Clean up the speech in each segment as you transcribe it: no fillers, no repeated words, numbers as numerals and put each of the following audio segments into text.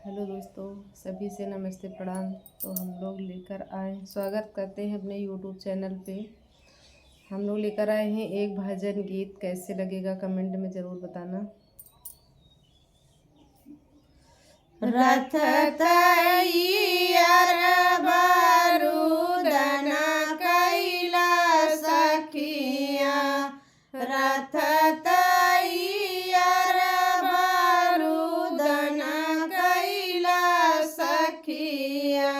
Hello दोस्तों, सभी से नमस्ते प्रणाम। तो हम लोग लेकर आए, स्वागत करते हैं अपने यूट्यूब चैनल पे। हम लोग लेकर आए हैं एक भजन गीत। कैसे लगेगा कमेंट में ज़रूर बताना। रथ तैयार बारूदन कैला सखिया, रथ तैयार बारूदन कैला सखिया,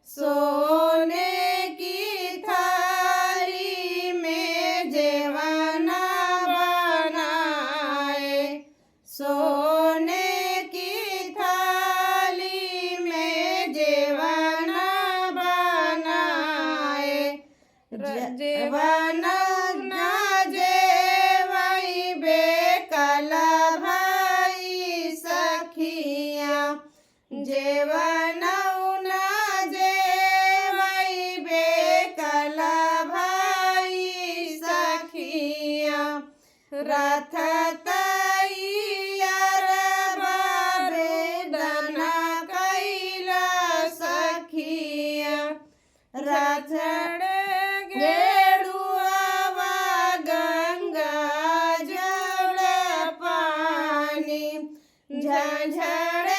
सोने की थाली में जेवना बनाए, सोने की थाली में जेवना बनाए, जेवना न जेवई बेकल भाई सखिया, जेवना न जेवई बेकल भाई सखिया, रथ तैयार बारूदन कैला सखिया, रथ गेरुआ गंगा जल पानी, झंझड़